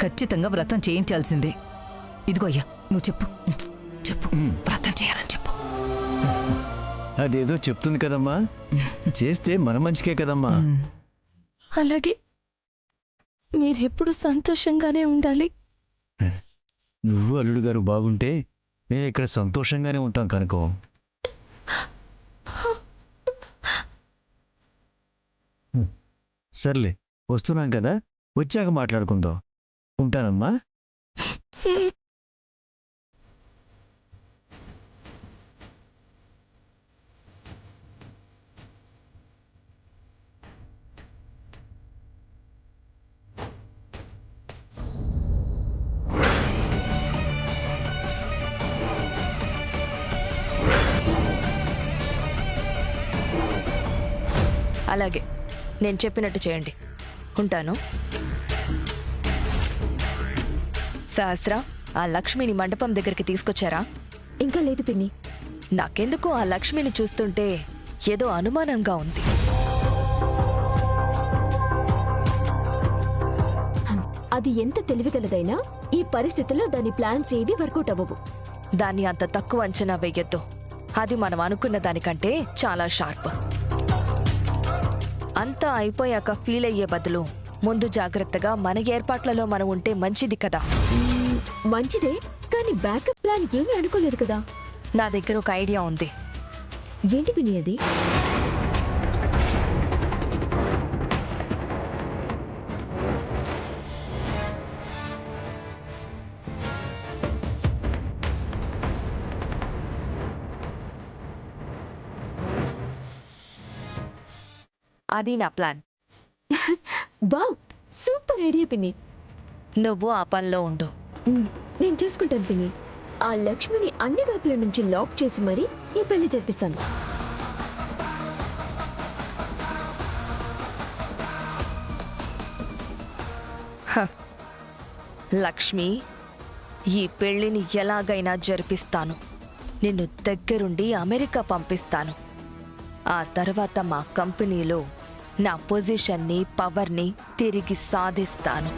ఖచ్చితంగా వ్రతం చేయించాల్సిందే. ఇదిగో అయ్యా, నువ్వు చెప్పు చెప్పు, వ్రతం చేయాలని చెప్పు. అదేదో చెప్తుంది కదమ్మా, చేస్తే మన మంచికే కదమ్మా. అలాగే మీరెప్పుడు సంతోషంగానే ఉండాలి. నువ్వు అల్లుడు గారు బాగుంటే మేము ఇక్కడ సంతోషంగానే ఉంటాం కనుకో. సర్లే, వస్తున్నాం కదా, వచ్చాక మాట్లాడుకుందాం. ఉంటానమ్మా. అలాగే నేను చెప్పినట్టు చేయండి. ఉంటాను. సహస్ర, ఆ లక్ష్మిని మండపం దగ్గరికి తీసుకొచ్చారా? ఇంకా లేదు పిన్ని. నాకెందుకో ఆ లక్ష్మిని చూస్తుంటే ఏదో అనుమానంగా ఉంది. అది ఎంత తెలివిగలదైనా ఈ పరిస్థితిలో దాని ప్లాన్స్ ఏవి వర్కౌట్ అవ్వవు. దాన్ని అంత తక్కువ అంచనా వెయ్యొద్దు. అది మనం అనుకున్న దానికంటే చాలా షార్ప్. అంతా అయిపోయాక ఫీల్ అయ్యే బదులు ముందు జాగ్రత్తగా మన ఏర్పాట్లలో మనం ఉంటే మంచిది కదా. మంచిదే, కానీ బ్యాకప్ ప్లాన్ ఏమీ అనుకోలేదు కదా. నా దగ్గర ఒక ఐడియా ఉంది. ఏంటి పిన్ని అది? అది నా ప్లాన్. వావ్, సూపర్ ఐడియా పిన్ని. నువ్వు ఆ పనిలో ఉండు. నేను చూసుకుంటాను పిన్ని. ఆ లక్ష్మిని అన్ని వైపుల నుంచి లాక్ చేసి మరీ ఈ పెళ్లి జరిపిస్తాను. లక్ష్మి, ఈ పెళ్లిని ఎలాగైనా జరిపిస్తాను. నిన్ను దగ్గరుండి అమెరికా పంపిస్తాను. ఆ తర్వాత మా కంపెనీలో నా పొజిషన్ని, పవర్ని తిరిగి సాధిస్తాను.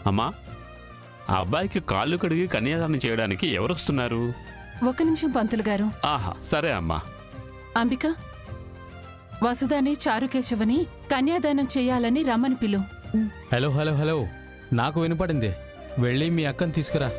అమ్మా, ఆ అబ్బాయికి కాళ్ళు కడిగి కన్యాదానం చేయడానికి ఎవరొస్తున్నారు? 1 నిమిషం పంతులు గారు. ఆహా, సరే అమ్మా. అంబిక, వసుధాని, చారుకేశవని కన్యాదానం చేయాలని రమ్మని పిలు. హలో హలో హలో, నాకు వినపడింది. వెళ్ళి మీ అక్కని తీసుకురా.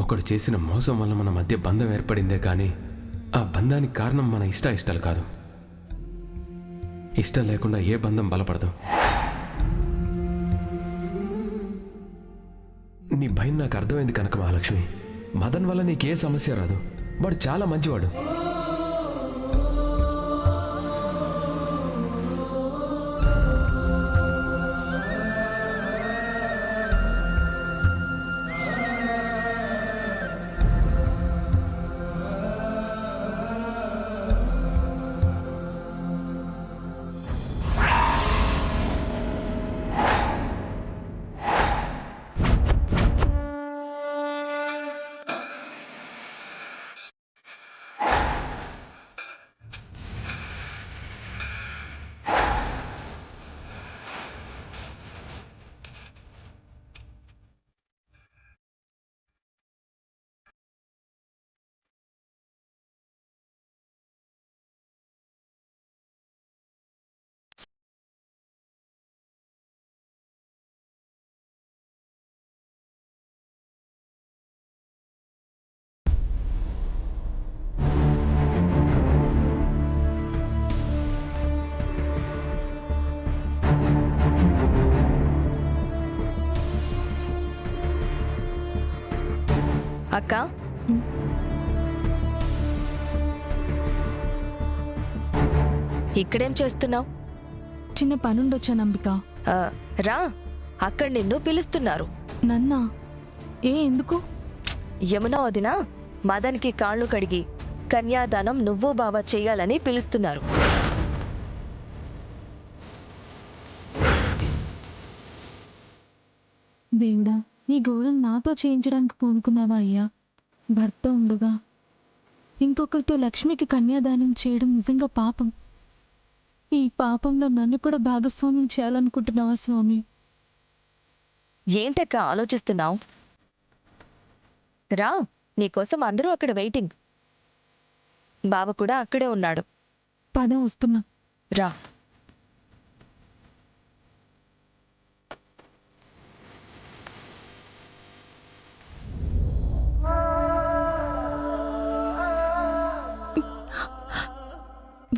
ఒకడు చేసిన మోసం వల్ల మన మధ్య బంధం ఏర్పడిందే కానీ ఆ బంధానికి కారణం మన ఇష్టాలు కాదు. ఇష్టం లేకుండా ఏ బంధం బలపడదు. నీ భయం నాకు అర్థమైంది కనుక మహాలక్ష్మి. మదన్ వల్ల నీకే సమస్య రాదు. వాడు చాలా మంచివాడు. అక్క, ఇక్కడేం చేస్తున్నావు? చిన్న పనుండొచ్చాను అంబిక. ఆ, రా, అక్కడ నిన్ను పిలుస్తున్నారు. నన్నా? ఎందుకు? యమునా వదిన మదన్కి కాళ్ళు కడిగి కన్యాదానం నువ్వు బావ చెయ్యాలని పిలుస్తున్నారు. దేవుడా, నీ గౌరవం నాతో చేయించడానికి పూనుకున్నావా అయ్యా? భర్త ఉండగా ఇంకొకరితో లక్ష్మికి కన్యాదానం చేయడం నిజంగా పాపం. ఈ పాపంలో నన్ను కూడా భాగస్వామ్యం చేయాలనుకుంటున్నావా స్వామి? ఏంటక్క ఆలోచిస్తున్నావు? రా, నీకోసం అందరూ అక్కడ వెయిటింగ్. బావ కూడా అక్కడే ఉన్నాడు. పదం వస్తున్నా. రా.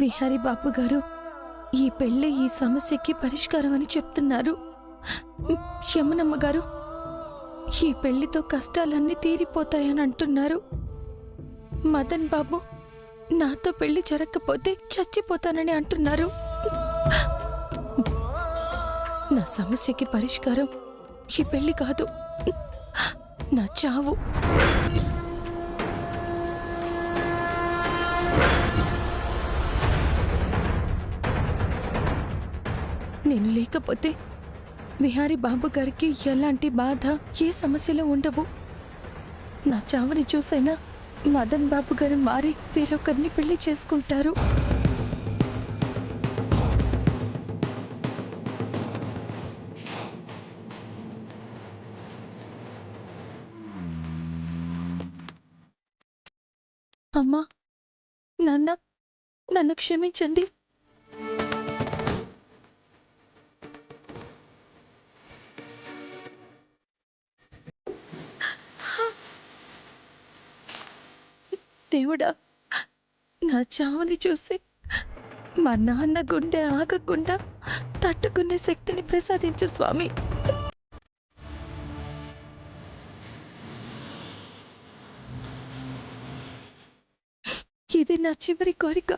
విహారీ బాబు గారు, ఈ పెళ్ళి ఈ సమస్యకి పరిష్కారం అని చెప్తున్నారు. యమునమ్మ గారు, ఈ పెళ్లితో కష్టాలన్నీ తీరిపోతాయని అంటున్నారు. మదన్ బాబు నాతో పెళ్లి జరగకపోతే చచ్చిపోతానని అంటున్నారు. నా సమస్యకి పరిష్కారం ఈ పెళ్లి కాదు, నా చావు. నేను లేకపోతే విహారీ బాబు గారికి ఎలాంటి బాధ, ఏ సమస్యలు ఉండవు. నా చావుని చూసైనా మదన్ బాబు గారు మారి వేరొకరిని పెళ్లి చేసుకుంటారు. అమ్మా, నాన్న, నన్ను క్షమించండి. దేవుడా, నా చావుని చూసి మా నాన్న గుండె ఆగకుండా తట్టుకునే శక్తిని ప్రసాదించు స్వామి. ఇది నా చివరి కోరిక.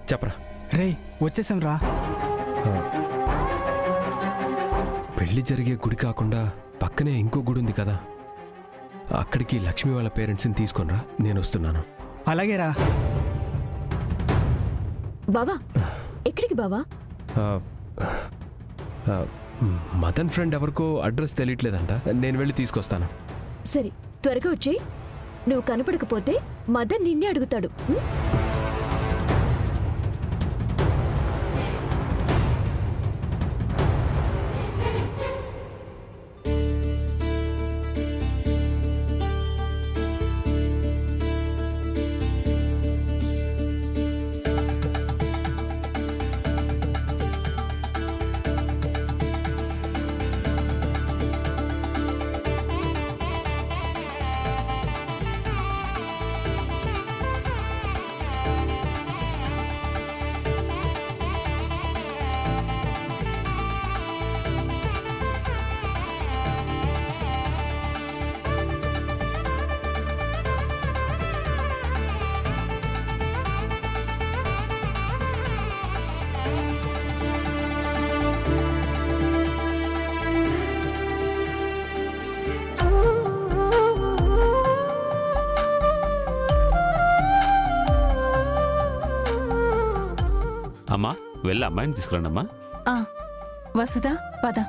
చెప్పరా. రే, వచ్చేసాం రా. పెళ్లి జరిగే గుడి కాకుండా పక్కనే ఇంకో గుడి ఉంది కదా, అక్కడికి లక్ష్మి వాళ్ళ పేరెంట్స్ని తీసుకొనిరా, నేను వస్తున్నాను. అలాగేరా. బావా ఎక్కడికి బావా? ఆ, ఆ, మదన్ ఫ్రెండ్ ఎవరికో అడ్రస్ తెలియట్లేదంట, నేను వెళ్ళి తీసుకొస్తాను. సరే త్వరగా వచ్చేయ్. నువ్వు కనపడకపోతే మదన్ నిన్నే అడుగుతాడు. ఉం? అమ్మా వెళ్ళి అమ్మాయిని తీసుకురండి అమ్మా. ఆ, వసుదా పద.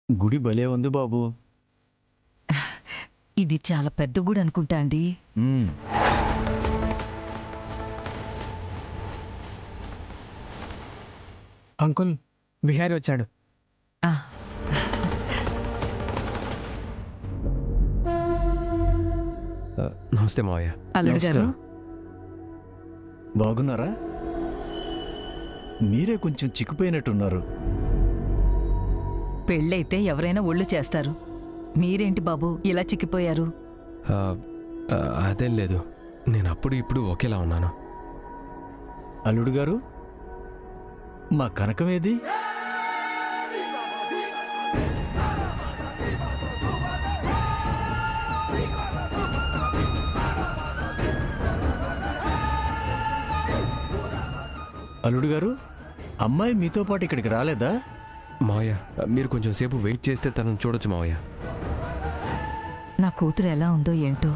గుడి భలే ఉంది బాబు. ఇది చాలా పెద్ద గుడి అనుకుంటా అండి. మ్మ్. అంకుల్ విహారీ వచ్చాడు. ఆ, నమస్తే మావయ్య. అల్లుడు గారు నమస్కారం. బాగున్నారా? మీరే కొంచెం చిక్కిపోయినట్టున్నారు. పెళ్ళైతే ఎవరైనా ఒళ్ళు చేస్తారు. మీరేంటి బాబు ఇలా చిక్కిపోయారు? ఆ, ఆ, అదేం లేదు, నేను అప్పుడు ఇప్పుడు ఒకేలా ఉన్నాను. అల్లుడు గారు, మా కనకమేది? అల్లుడు గారు, అమ్మాయి మీతో పాటు ఇక్కడికి రాలేదా? మావయ్య మీరు కొంచెం సేపు వెయిట్ చేస్తే తనను చూడొచ్చు మావయ్య. నా కూతురు ఎలా ఉందో ఏంటో.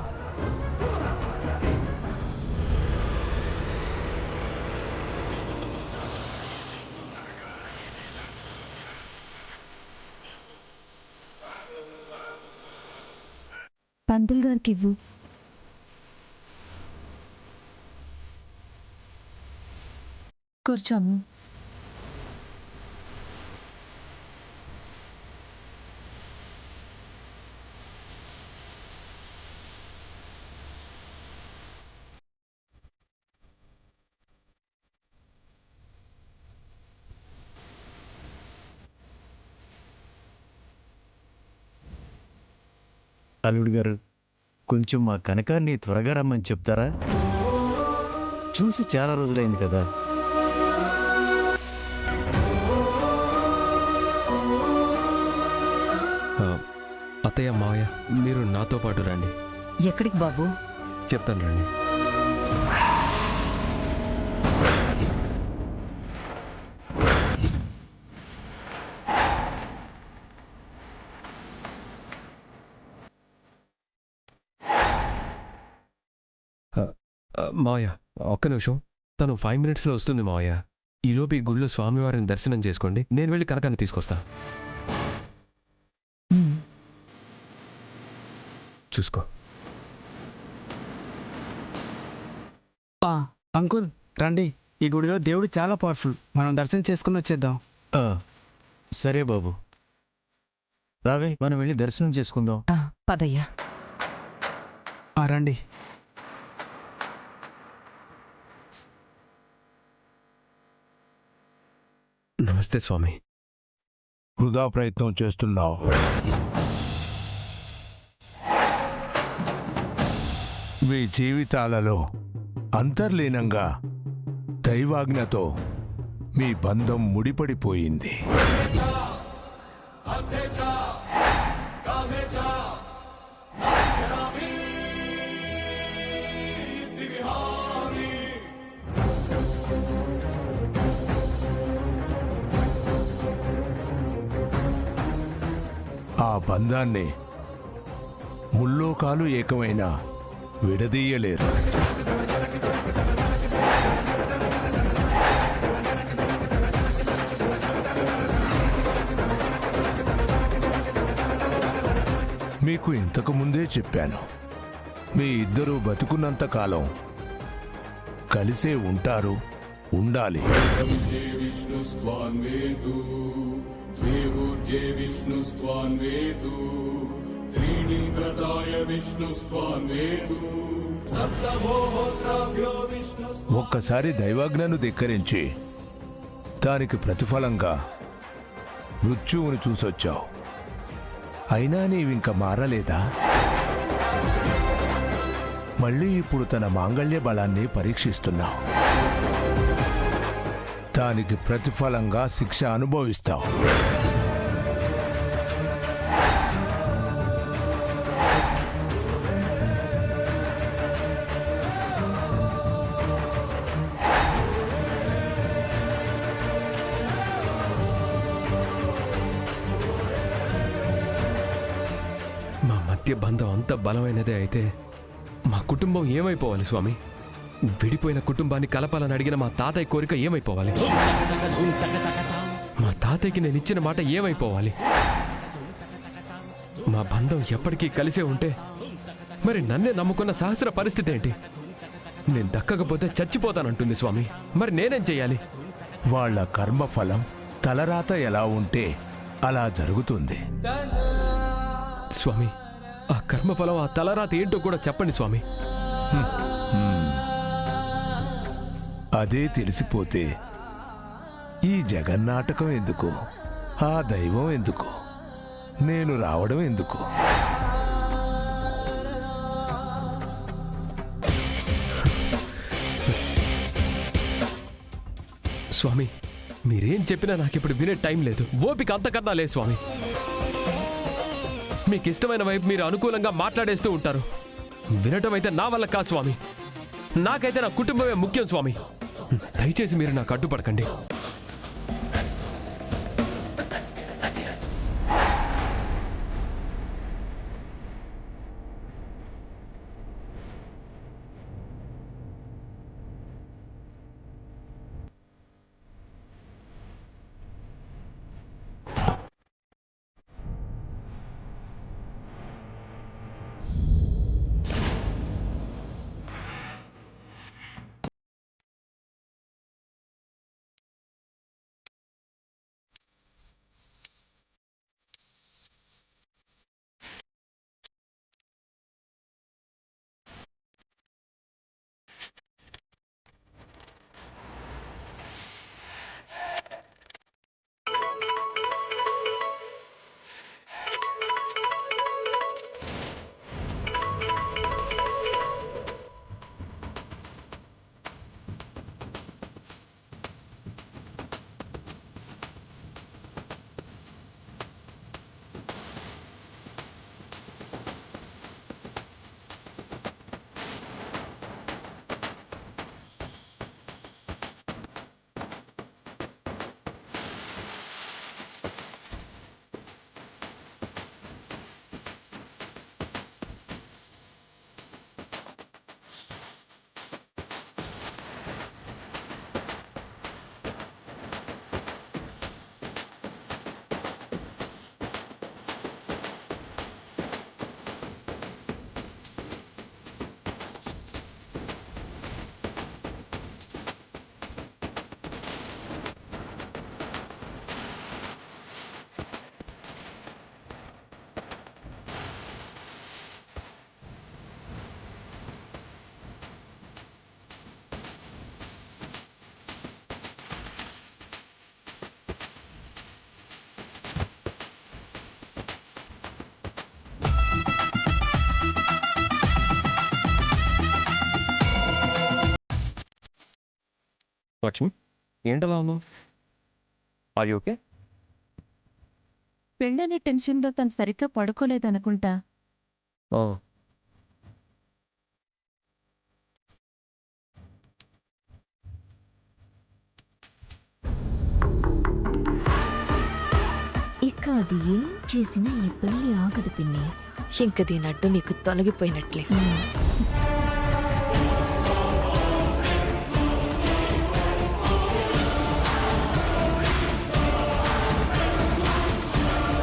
పంతులు గారికి ఇవ్వు. కూర్చోము. అల్లుడు గారు, కొంచెం మా కనకాన్ని త్వరగా రమ్మని చెప్తారా? చూసి చాలా రోజులైంది కదా. అత్తయ్య మావయ్య మీరు నాతో పాటు రండి. ఎక్కడికి బాబు? చెప్తాను రండి. మావయ్య ఒక్క నిమిషం, తను 5 minutesలో వస్తుంది మావయ్య. ఈలోపు ఈ గుళ్ళో స్వామివారిని దర్శనం చేసుకోండి, నేను వెళ్ళి కనకాన్ని తీసుకొస్తా. చూసుకో. అంకుల్ రండి, ఈ గుడిలో దేవుడు చాలా పవర్ఫుల్, మనం దర్శనం చేసుకుని వచ్చేద్దాం. ఆ, సరే బాబు, రావే మనం వెళ్ళి దర్శనం చేసుకుందాం. పదయ్యా. రండి. నమస్తే స్వామి. వృధా ప్రయత్నం చేస్తున్నావు. మీ జీవితాలలో అంతర్లీనంగా దైవాజ్ఞతో మీ బంధం ముడిపడిపోయింది. ఆ బంధాన్ని ముల్లోకాలు ఏకమైన విడదీయలేరు. మీకు ఇంతకు ముందే చెప్పాను, మీ ఇద్దరూ బతుకున్నంత కాలం కలిసే ఉంటారు, ఉండాలి. ఒక్కసారి దైవాజ్ఞను ధిక్కరించి దానికి ప్రతిఫలంగా మృత్యువును చూసొచ్చావు. అయినా నీవింక మారలేదా? మళ్ళీ ఇప్పుడు తన మాంగళ్య బలాన్ని పరీక్షిస్తున్నావు. దానికి ప్రతిఫలంగా శిక్ష అనుభవిస్తావు. మా మధ్య బంధం అంత బలమైనదే అయితే మా కుటుంబం ఏమైపోవాలి స్వామి? విడిపోయిన కుటుంబాన్ని కలపాలని అడిగిన మా తాతయ్య కోరిక ఏమైపోవాలి? మా తాతయ్యకి నేను ఇచ్చిన మాట ఏమైపోవాలి? మా బంధం ఎప్పటికీ కలిసే ఉంటే మరి నన్నే నమ్ముకున్న సహస్ర పరిస్థితి ఏంటి? నేను దక్కకపోతే చచ్చిపోతానంటుంది స్వామి. మరి నేనేం చెయ్యాలి? వాళ్ళ కర్మఫలం తలరాత ఎలా ఉంటే అలా జరుగుతుంది. స్వామి, ఆ కర్మఫలం, ఆ తలరాత ఏంటో కూడా చెప్పండి స్వామి. అదే తెలిసిపోతే ఈ జగన్నాటకం ఎందుకు? ఆ దైవం ఎందుకు? నేను రావడం ఎందుకు? స్వామి, మీరేం చెప్పినా నాకిప్పుడు వినే టైం లేదు, ఓపిక అంతకన్నా లేదు స్వామి. మీకు ఇష్టమైన వైపు మీరు అనుకూలంగా మాట్లాడేస్తూ ఉంటారు. వినటం అయితే నా వల్ల కాదు స్వామి. నాకైతే నా కుటుంబమే ముఖ్యం స్వామి. దయచేసి మీరు నాకు అడ్డుపడకండి. ఏంటలా ఉన్నావు? Are you okay? పెళ్ళనే టెన్షన్లో తను సరిగ్గా పడుకోలేదనుకుంటా. ఇక అది ఏం చేసినా ఈ పెళ్లి ఆగదు పిన్ని. ఇంక దీనట్టు నీకు తొలగిపోయినట్లే.